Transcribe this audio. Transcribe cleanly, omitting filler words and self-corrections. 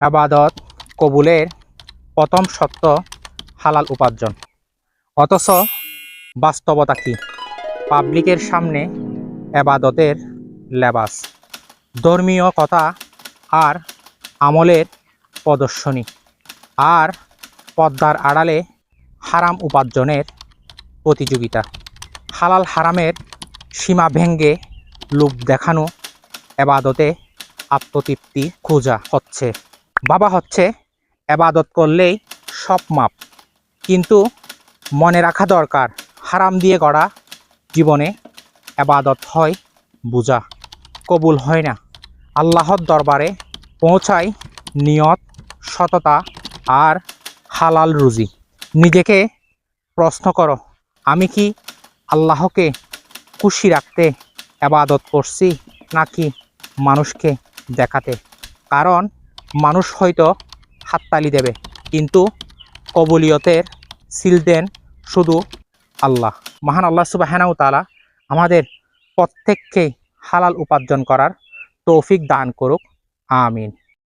ইবাদত কবুলের প্রথম শর্ত হালাল উপার্জন। অথচ বাস্তবতা কি? পাবলিকের সামনে ইবাদতের লেবাস, ধর্মীয় কথা আর আমলের প্রদর্শনী, আর পর্দার আড়ালে হারাম উপার্জনের প্রতিযোগিতা। হালাল হারামের সীমা ভেঙ্গে লোভ দেখানো, ইবাদতে আত্মতৃপ্তি খোঁজা হচ্ছে। ভাবা হচ্ছে ইবাদত করলেই সব মাপ। কিন্তু মনে রাখা দরকার, হারাম দিয়ে গড়া জীবনে ইবাদত হয় বোঝা, কবুল হয় না। আল্লাহর দরবারে পৌঁছায় নিয়ত, সততা আর হালাল রুজি। নিজেকে প্রশ্ন করো, আমি কি আল্লাহকে খুশি রাখতে ইবাদত করছি, নাকি মানুষকে দেখাতে? কারণ মানুষ হয়তো হাততালি দেবে, কিন্তু কবুলিয়তের সিল দেন শুধু আল্লাহ। মহান আল্লাহ সুবহানাহু ওয়া তাআলা আমাদের প্রত্যেককে হালাল উপার্জন করার তৌফিক দান করুক। আমিন।